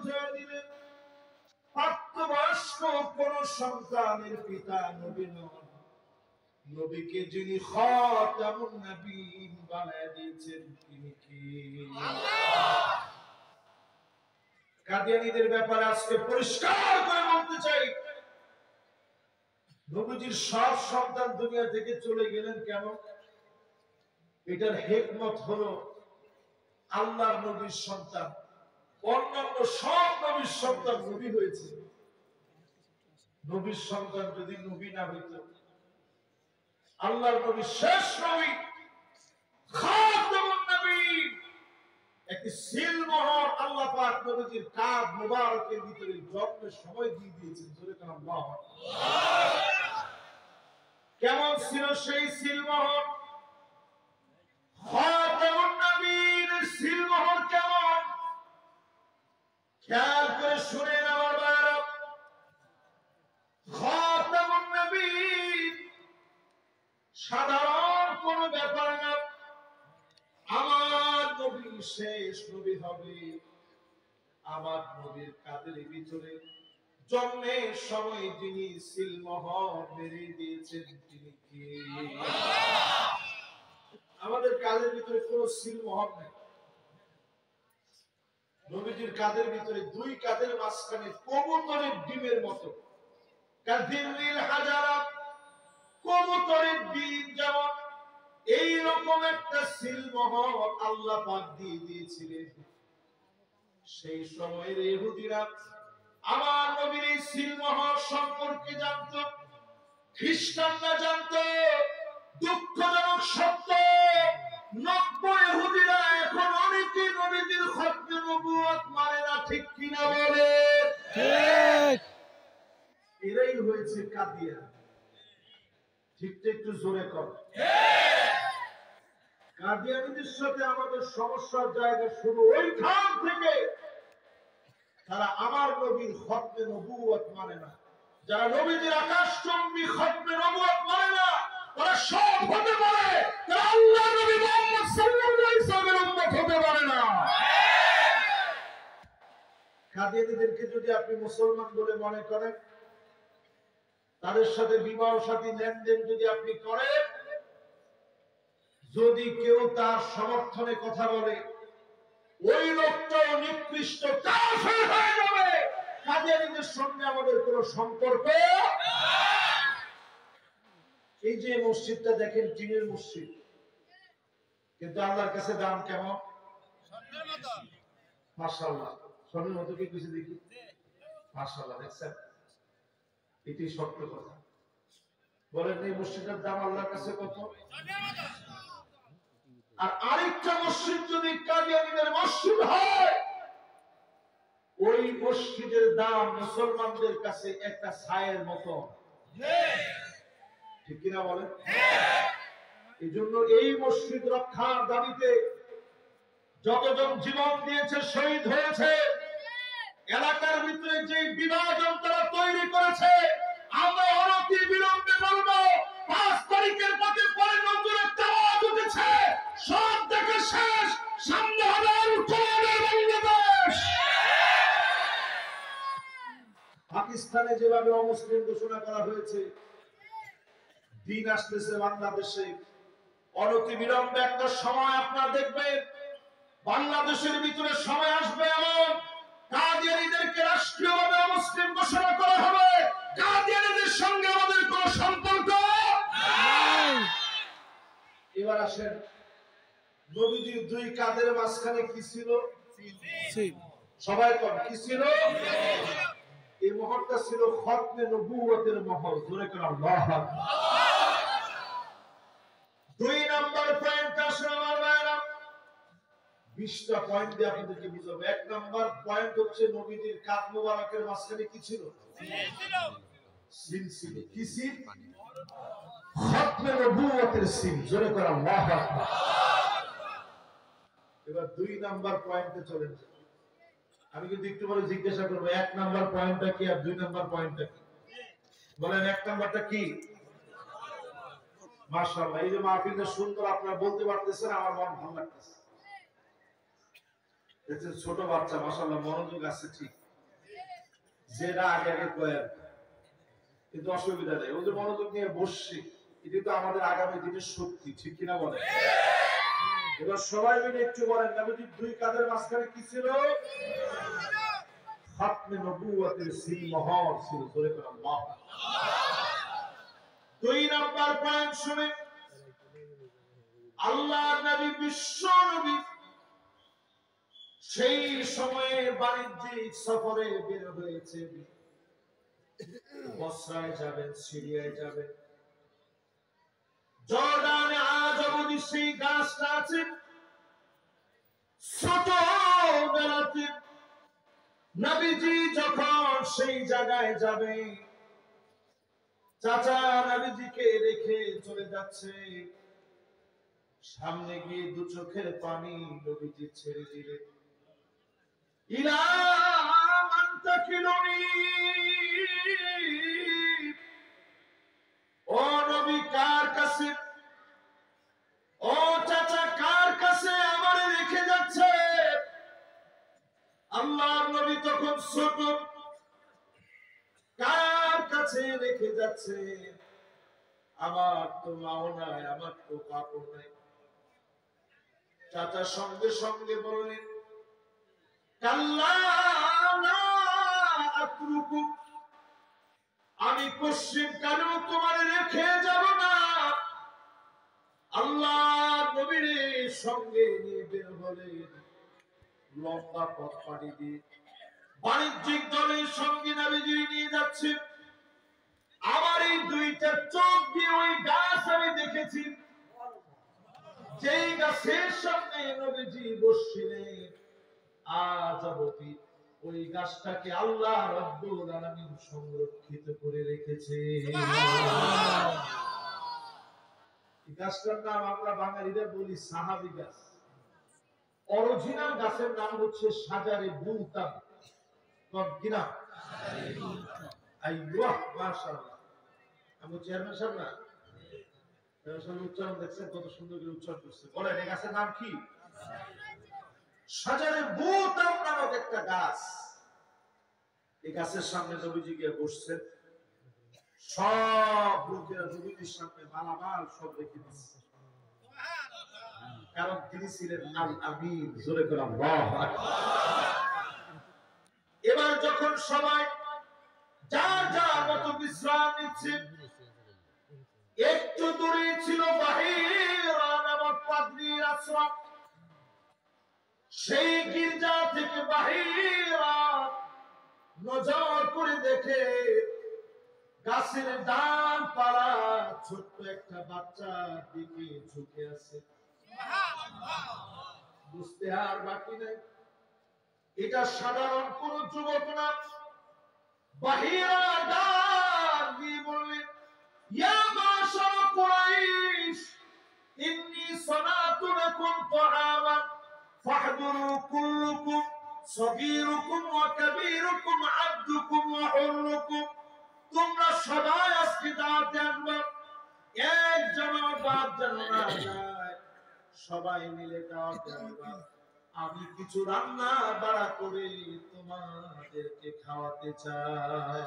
বুঝিয়ে দিলেন প্রাপ্তবয়স্ক কোন সন্তানের পিতা নবী নন, নবীকে যিনি খাতামুন নবীয়্যিন বানায় দিয়েছেন তিনি কে? আল্লাহ। কাদিয়ানীদের ব্যাপারে আজকে পরিষ্কার করে বলতে চাই, নবীজির সব সন্তান দুনিয়া থেকে চলে গেলেন কেন? এটার হিকমত হলো আল্লাহর নবীর সন্তান অন্যান্য সব নবীর সন্তান নবী হয়েছে, নবীর সন্তান যদি নবী না হইত, আল্লাহর নবী শেষ নবী খাতামুন নবীয়্যিন, একটি সিলমোহর আল্লাহ পাক নবীজির কাঁধ মুবারকের ভিতরে জন্মের সময় দিয়ে দিয়েছেন। জোরে কান আল্লাহু আকবার। কেমন ছিল সেই সিলমোহর? খাতামুন নবীয়্যিন সিলমোহর কেমন? খেয়াল করে শুনেন আমার ভাইরা। খাতামুন নবীয়্যিন সাধারণ কোনো ব্যাপার না, আমার নবী শেষ নবী হবে। আমার নবীর কাদের ভিতরে জন্মের সময় যিনি সিলমোহর মেরে দিয়েছেন তিনি কে? আমাদের কাদের ভিতরে কোনো সিলমোহর নেই। নবীজির কাদের ভিতরে দুই কাদের মাঝখানে কবুতরের ডিমের মতো, কাযিররিল হাজারা, কবুতরের ডিম যেমন, এই রকম একটা সিলমোহর আল্লাহ পাক দিয়ে দিয়েছিলেন। সেই সময়ের ইহুদিরা আমার নবীর এই সিলমোহর সম্পর্কে জানত, খ্রিস্টানরা জানত। দুঃখজনক সত্য, নব্য ইহুদিরা এখন অনেকে নবীর খতমে নবুয়ত মানে না, ঠিক কিনা বলে? ঠিক। এরাই হয়েছে কাদিয়ান। ঠিকটা একটু জোরে কর। কাদিয়ানীদের সাথে আমাদের সমস্যার জায়গা শুরু ওইখান থেকে। তারা আমার নবীর খতমে নবুয়ত মানে না। যারা নবীজির আকাশচুম্বী খতমে নবুয়ত মানে না, তারা সব হতে পারে, তারা আল্লাহর নবী মুহাম্মদ সাল্লাল্লাহু আলাইহি ওয়াসাল্লামের উম্মত হতে পারে না। কাদিয়ানীদেরকে যদি আপনি মুসলমান বলে মনে করেন, তাদের সাথে বিবাহ সাথী লেনদেন যদি আপনি করেন, যদি কেউ তার সমর্থনে কথা বলে, ওই লোকটাও নিকৃষ্ট কাফের হয়ে যাবে। কাদিয়ানীদের সঙ্গে আমাদের কোনো সম্পর্ক। এই যে মসজিদটা দেখেন, টিনের মসজিদ, কিন্তু আল্লাহর কাছে দাম কেমন? মাশাআল্লাহ, স্বর্ণের মতো কি কিছু দেখি? মাশাআল্লাহ, দেখছেন? এটি সত্য কথা। বলেন এই মসজিদের দাম আল্লাহর কাছে কত? আর আরেকটা মসজিদ যদি কাদিয়ানীদের মসজিদ হয়, ওই মসজিদের দাম মুসলমানদের কাছে একটা ছায়ের মতো। ঠিক কিনা বলেন? এই জন্য এই মসজিদ রক্ষার দাবিতে যতজন জীবন দিয়েছে, শহীদ হয়েছে, এলাকার ভিতরে যে বিভাজন তারা তৈরি করেছে, আমরা অনতি বিলম্বে বলবো 5 তারিখের পথে পরে নতুন একটা আওয়াজ উঠেছে, সব থেকে শেষ, সামনে হবে উত্তরণের বাংলাদেশ। পাকিস্তানে যেভাবে অমুসলিম ঘোষণা করা হয়েছে, দিন আসতেছে বাংলাদেশে, অনতি বিলম্বে একটা সময় আপনারা দেখবেন বাংলাদেশের ভিতরে সময় আসবে এমন, কাদিয়ানীদেরকে রাষ্ট্রীয়ভাবে অমুসলিম ঘোষণা করা হবে। কাদিয়ানীদের সঙ্গে আমাদের কোনো সম্পর্ক নাই। এবার আসেন, নবীজির দুই কাঁধের মাঝখানে কি ছিল? সবাই কর, কি ছিল? এই মোহরটা ছিল খতমে নবুয়তের মোহর। জোরে করে আল্লাহু আকবার। 2 নাম্বার পয়েন্ট আসলে আমার ভাইরা 20টা পয়েন্ট দিয়ে আপনাদেরকে বুঝাবো। 1 নাম্বার পয়েন্ট হচ্ছে নবীজির কাঁধ মোবারকের মাঝখানে কি ছিল? সিল ছিল। কি সিল? খতমে নবুয়তের সিল। জোরে করে আল্লাহু আকবার। এবার 2 নাম্বার পয়েন্টে চলেন। আমি কিন্তু একটু পরে জিজ্ঞাসা করবো 1 নাম্বার পয়েন্টটা কি আর 2 নাম্বার পয়েন্টটা কি। বলেন 1 নাম্বারটা কি? মাশাআল্লাহ, এই যে মাহফিলটা সুন্দর আপনারা বলতে পারতেছেন, আমার মন ভালো লাগতেছে। দেখছেন ছোট বাচ্চা মাশাআল্লাহ মনোযোগ আছে ঠিক, যেটা আগে আগে কয়েন কিন্তু অসুবিধা নেই, ওদের মনোযোগ নিয়ে বসছি, এটি তো আমাদের আগামী দিনের শক্তি, ঠিক কিনা বলেন? এবার সবাই মিলে একটু বলেন, নবীজির দুই কাঁধের মাঝখানে কি ছিল? খাতমে নবুয়তের সিলমোহর ছিল। জোরে করে আল্লাহ। দুই নাম্বার পয়েন্ট শুনে, আল্লাহর নবী বিশ্ব নবী সেই সময়ে বাণিজ্যিক সফরে বের হয়েছে, বসরায় যাবেন, সিরিয়ায় যাবেন, জর্ডানে আজ অবধি সেই গাছটা আছে। ছোটবেলাতে নবীজি যখন সেই জায়গায় যাবে, চাচা নবীজিকে রেখে চলে যাচ্ছে, সামনে গিয়ে দু চোখের পানি নবীজি ছেড়ে দিলে, ইলা মান তাকিলুনি, ও নবী কার কাছে, ও চাচা কার কাছে আমারে রেখে যাচ্ছে? আল্লাহর নবী তখন ছোট, কার কাছে রেখে যাচ্ছে? আমার তো মাও নাই, আমার তো কাপড় নাই। চাচা সঙ্গে সঙ্গে বললেন, কাল্লা লা আতরুকু, আমি পশ্চিম কালেও তোমার রেখে যাব না। আল্লাহ নবীর সঙ্গে নিয়ে বের হলেন, লম্বা পথ পাড়ি দিয়ে বাণিজ্যিক দলের সঙ্গে নবীজি নিয়ে যাচ্ছে। আমার এই দুইটা চোখ দিয়ে ওই গাছ আমি দেখেছি, যেই গাছের সামনে নবীজি বসছিলেন, আজ অবধি ওই গাছটাকে আল্লাহ রাব্বুল আলামিন সংরক্ষিত করে রেখেছে। এই গাছটার নাম আমরা বাঙালিরা বলি সাহাবী গাছ। অরিজিনাল গাছের নাম হচ্ছে শাজারে বুলতান। কোন কিনা? আইয়ুহ, মাশাআল্লাহ। আমি চেয়ারম্যান সাহেব না, উচ্চারণ দেখছেন কত সুন্দর করে উচ্চারণ করছে। বলেন এই গাছের নাম কি? শাজারে বুলতান নামক একটা গাছ। এই গাছের সামনে নবীজি গিয়ে বসছেন, সব লোকেরা নবীজির সামনে মালামাল সব রেখে দিচ্ছে, কারণ তিনি ছিলেন আল আমিন। জোরে করে আল্লাহু আকবার। এবার যখন সবাই যার যার মতো বিশ্রাম নিচ্ছে, একটু দূরে ছিল বাহিরা নামক পাদ্রীর আশ্রম। সেই গির্জা থেকে বাহিরা নজর করে দেখে গাছের ডালপালা ছোট্ট একটা বাচ্চার দিকে ঝুঁকে আছে। বুঝতে আর বাকি নাই, এটা সাধারণ কোন যুবক না। বাহিরা ডাক দিয়ে বললেন, ইয়া মাশার কুরাইশ, ইন্নী সানাতু লাকুম তাআমান ফাহদুরু কুল্লুকুম সগীরুকুম ওয়া কাবীরুকুম আবদুকুম ওয়া হুররুকুম। তোমরা সবাই আজকে দাওয়াতে আসবে, একজন বাদ যেন না যায়, সবাই মিলে দাওয়াতে আসবে। আমি কিছু রান্না বাড়া করে তোমাদেরকে খাওয়াতে চাই।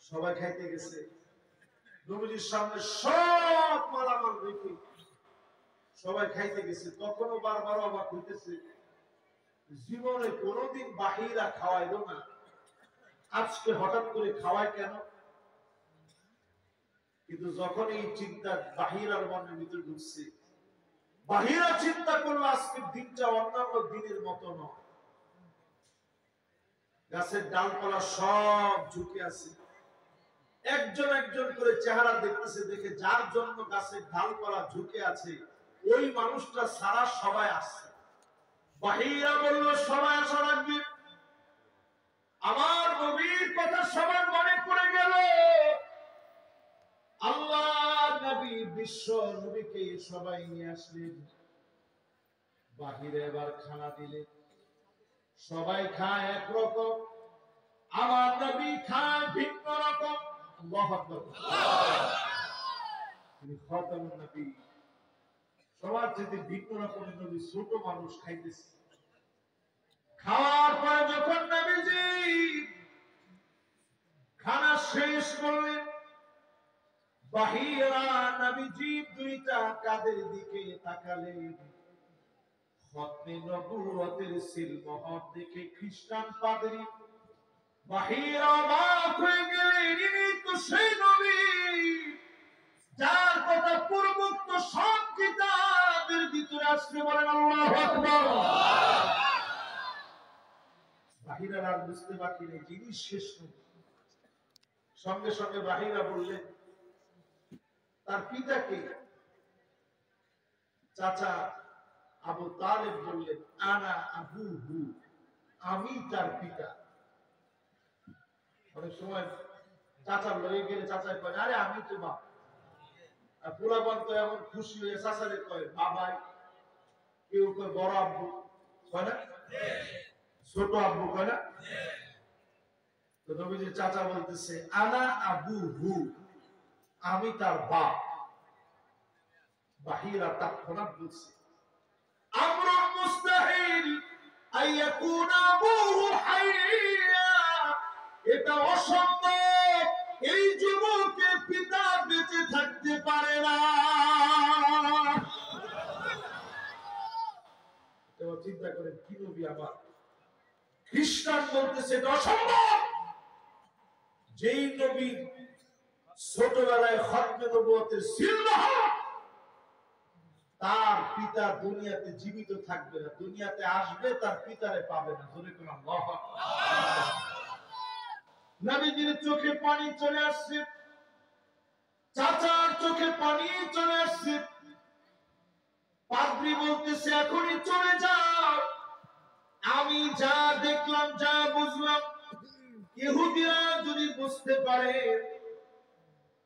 সবাই খাইতে গেছে, নবীজির সামনে সব মালামাল রেখে সবাই খাইতে গেছে। তখনও বারবার অবাক হইতেছে, জীবনে কোনোদিন বাহিরা খাওয়াইলো না, আজকে হঠাৎ করে খাওয়ায় কেন? কিন্তু যখন এই চিন্তা বাহিরার মনের ভিতরে ঢুকছে, বাহিরা চিন্তা করলো আজকের দিনটা অন্যান্য দিনের মতো নয়। গাছের ডালপালা সব ঝুঁকে আছে, একজন একজন করে চেহারা দেখতেছে, দেখে যার জন্য গাছের ডালপালা ঝুঁকে আছে ওই মানুষটা সারা সবাই আসছে। বাহিরা বলল, সবাই আসা লাগবে। আমার নবীর কথা সবার মনে পড়ে গেল। আল্লাহ নবী বিশ্ব নবীকে সবাই নিয়ে আসলেন, বাহিরে এবার খানা দিলে সবাই খায় একরকম, আমার নবী খায় ভিন্ন রকম। আল্লাহু আকবার। তিনি খাতামুন নবী, সবার থেকে ভিন্ন রকমের নবী, ছোট মানুষ খাইতেছে। খাওয়ার পরে যখন নবীজি খানা শেষ করলেন, বাহিরা নবীজি দুইটা কাদের দিকে তাকালেন। খতমে নবুয়তের সিলমোহর দেখে খ্রিস্টান পাদ্রী বাহিরা অবাক হয়ে গেলেন। ইনি তো সেই নবী যার কথা পূর্বোক্ত সব কিতাবের ভিতরে আসছে। বলেন আল্লাহু আকবার। বাহিরা আর বুঝতে বাকি নেই যিনি শেষ নবী। সঙ্গে সঙ্গে বাহিরা বললেন তার পিতাকে। চাচা আবু তালেব বললেন আনা আবুহু, আমি তার পিতা। অনেক সময় চাচা লয়ে গেলে চাচাই কয় আরে আমি তো বাপ। আর পুরাবন তো এমন খুশি হয়ে চাচারে কয় বাবাই, কেউ কয় বড় আব্বু, কয় না ছোট আব্বু, কয় না। তো নবীজি চাচা বলতেছে আনা আবুহু, আমি তার বাপ। বাহিরা তৎক্ষণাৎ বলছে আমরুন মুস্তাহিল আইয়াকুনা আবুহু হাইয়া, এটা অসম্ভব এই যুবকের পিতা বেঁচে থাকতে পারে না। এবার চিন্তা করেন কি নবী আবার। খ্রিস্টান বলতেছে এটা অসম্ভব। যেই নবী ছোটবেলায় খতমে নবুয়তের সিলমোহর, তার পিতা দুনিয়াতে জীবিত থাকবে না, দুনিয়াতে আসবে তার পিতারে পাবে না। জোরে কোন আল্লাহু আকবার। নবীজির চোখে পানি চলে আসছে, চাচার চোখে পানি চলে আসছে। পাদ্রী বলতেছে এখনই চলে যাও, আমি যা দেখলাম যা বুঝলাম ইহুদিরা যদি বুঝতে পারে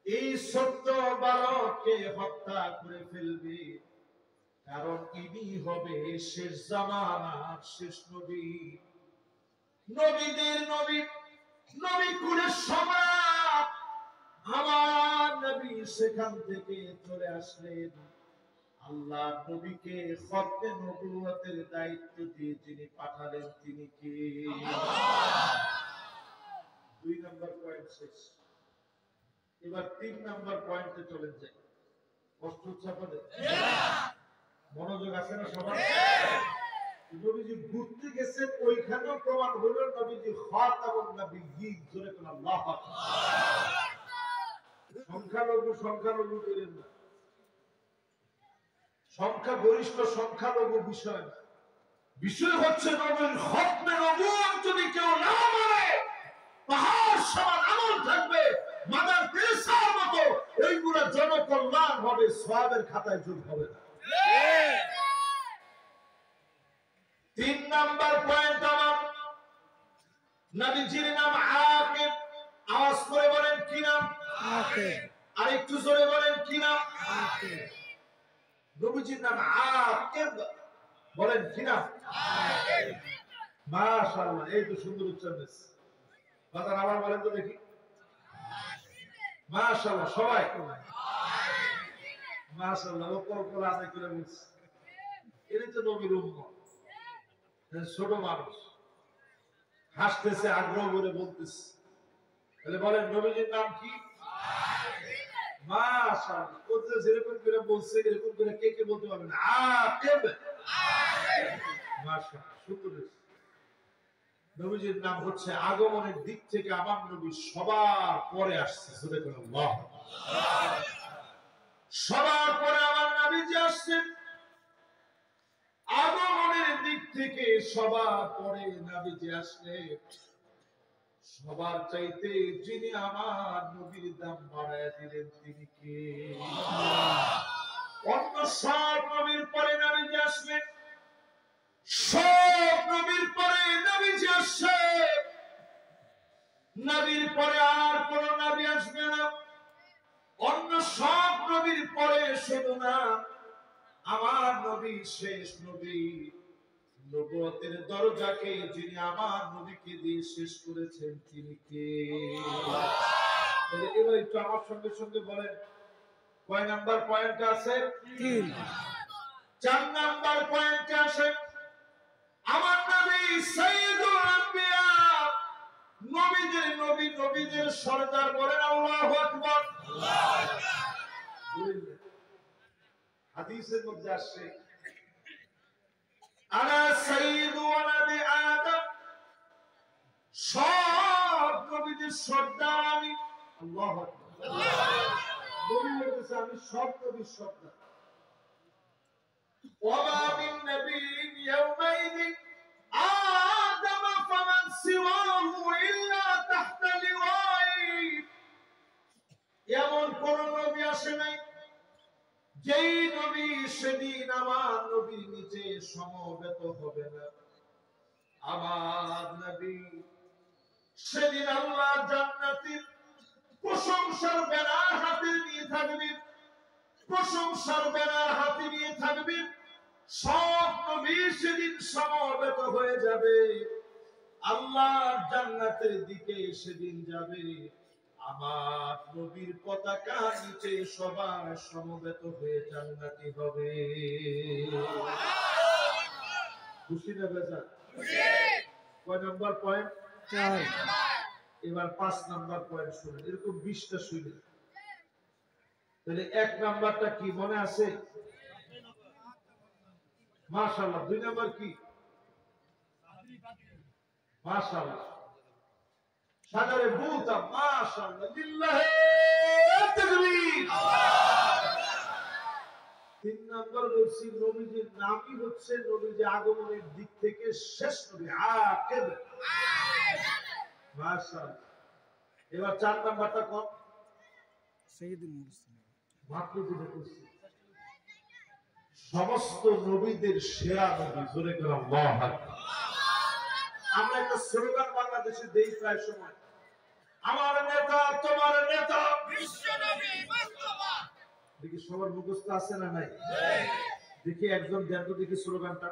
এই সত্য বালককে হত্যা করে ফেলবে, কারণ ইনি হবে শেষ জামানার শেষ নবী, নবীদের নবী, নবী কুলের সম্রাট। আমার নবী সেখান থেকে চলে আসলেন। আল্লাহ নবীকে খতমে নবুয়তের দায়িত্ব দিয়ে যিনি পাঠালেন তিনি কে? দুই নাম্বার পয়েন্ট শেষ। এবার তিন নাম্বার পয়েন্টে চলে যাই। কষ্ট হচ্ছে আপনাদের? মনোযোগ আছে না সবার? নবীজি ঘুরতে গেছেন, ওইখানেও প্রমাণ হলো নবীজি খাতামুন নবিয়্যিন। জোরে কোন আল্লাহু আকবার। সংখ্যালঘু করেন না, সংখ্যা গরিষ্ঠ সংখ্যালঘু বিষয় না। বিষয় হচ্ছে নবীর খতমে নবুয়ত যদি কেউ না মানে, পাহাড় সমান আমল থাকবে, মাদার তেরেসার মতো এইগুলা জনকল্যাণ হবে, সওয়াবের খাতায় যোগ হবে না। তিন নাম্বার পয়েন্ট আমার, নবীজির নাম আকিব। আওয়াজ করে বলেন কি নাম? আকিব। আরেকটু জোরে বলেন কি নাম? আকিব। নবীজির নাম আকিব, বলেন কি নাম? আকিব। মাশাআল্লাহ, এই তো সুন্দর উচ্চারণ। বাজার আবার বলেন তো দেখি। মাশাআল্লাহ, সবাই মাশাআল্লাহ, ওপর আদায় করে বলছে। এর তো নবীর উম্মত, ছোট মানুষ হাসতেছে, আগ্রহ করে বলতেছে। তাহলে বলেন নবীজির নাম কি? মাশাআল্লাহ, ও যে যেরকম করে বলছে এরকম করে কে কে বলতে পারবেন? আকিব। মাশাআল্লাহ, সুন্দর। নবীজির নাম হচ্ছে আগমনের দিক থেকে আমার নবী সবার পরে আসছে। জোরে বলেন আল্লাহ। সবার পরে আমার নবীজি আসছেন। আগমনের দিক থেকে সবার পরে নবীজি আসলেন। সবার চাইতে যিনি আমার নবীর দাম বাড়ায় দিলেন তিনি কে? অন্য সব নবীর পরে নবীজি আসলেন, সব নবীর পরে নবীজি আসছে। নবীর পরে আর কোন নবী আসবে না। অন্য সব নবীর পরে শুধু না, আমার নবী শেষ নবী। নবুয়তের দরজাকে যিনি আমার নবীকে দিয়ে শেষ করেছেন তিনি কে? এবার একটু আমার সঙ্গে সঙ্গে বলেন কয় নাম্বার পয়েন্ট আছে? 3। 4 নাম্বার পয়েন্টে আসে আমার নবী সাইয়্যিদুল আম্বিয়া, নবীদের সরদার, বলেন আল্লাহু আকবার। হাদিসের মধ্যে আসছে আনা সাইয়্যিদু ওয়ালাদি আদম, সব নবীদের সরদার আমি। আল্লাহু আকবার। নবী বলেছে আমি সব নবীর সরদার। ওয়া মিন নাবিয়্যিন ইয়াওমাইযিন আদম ফামান সিওয়াহু ইল্লা তাহতা লিওয়াই, এমন কোন নবী আসে নাই যেই নবী সেদিন আমার নবীর নিচে সমবেত হবে না। আমার নবী সেদিন আল্লাহ জান্নাতের প্রশংসার ব্যানার হাতে নিয়ে থাকবে, প্রশংসার ব্যানার হাতে নিয়ে থাকবে। সব নবী সেদিন সমবেত হয়ে যাবে, আল্লাহ জান্নাতের দিকে সেদিন যাবে। আমার নবীর পতাকা নিচে সবার সমবেত হয়ে জান্নাতি হবে। খুশি না বেজার? কয় নাম্বার পয়েন্ট? 4। এবার 5 নাম্বার পয়েন্ট শুনুন, এরকম 20টা শুনুন। তাহলে 1 নাম্বারটা কি মনে আছে? মাশাআল্লাহ। 2 নাম্বার কি? মাশাআল্লাহ। সাদরে বুতা, মাশাআল্লাহ, লিল্লাহি তাকবীর। 3 নাম্বার বলছি নবীজির নামই হচ্ছে নবীজি আগমনের দিক থেকে শেষ নবী, আখির। মাশাআল্লাহ। এবার 4 নাম্বারটা কোন? সাইয়্যিদুল মুরসালিন। মাত্র যেটা বলছি সমস্ত নবীদের সেরা নবী, জোরে করে আল্লাহু আকবার। আমরা একটা স্লোগান বাংলাদেশে দেই প্রায় সময়, আমার নেতা তোমার নেতা বিশ্ব নবী মুস্তাফা। দেখি সবার মুখস্থ আছে না নাই? দেখি একজন দেন তো দেখি স্লোগানটা।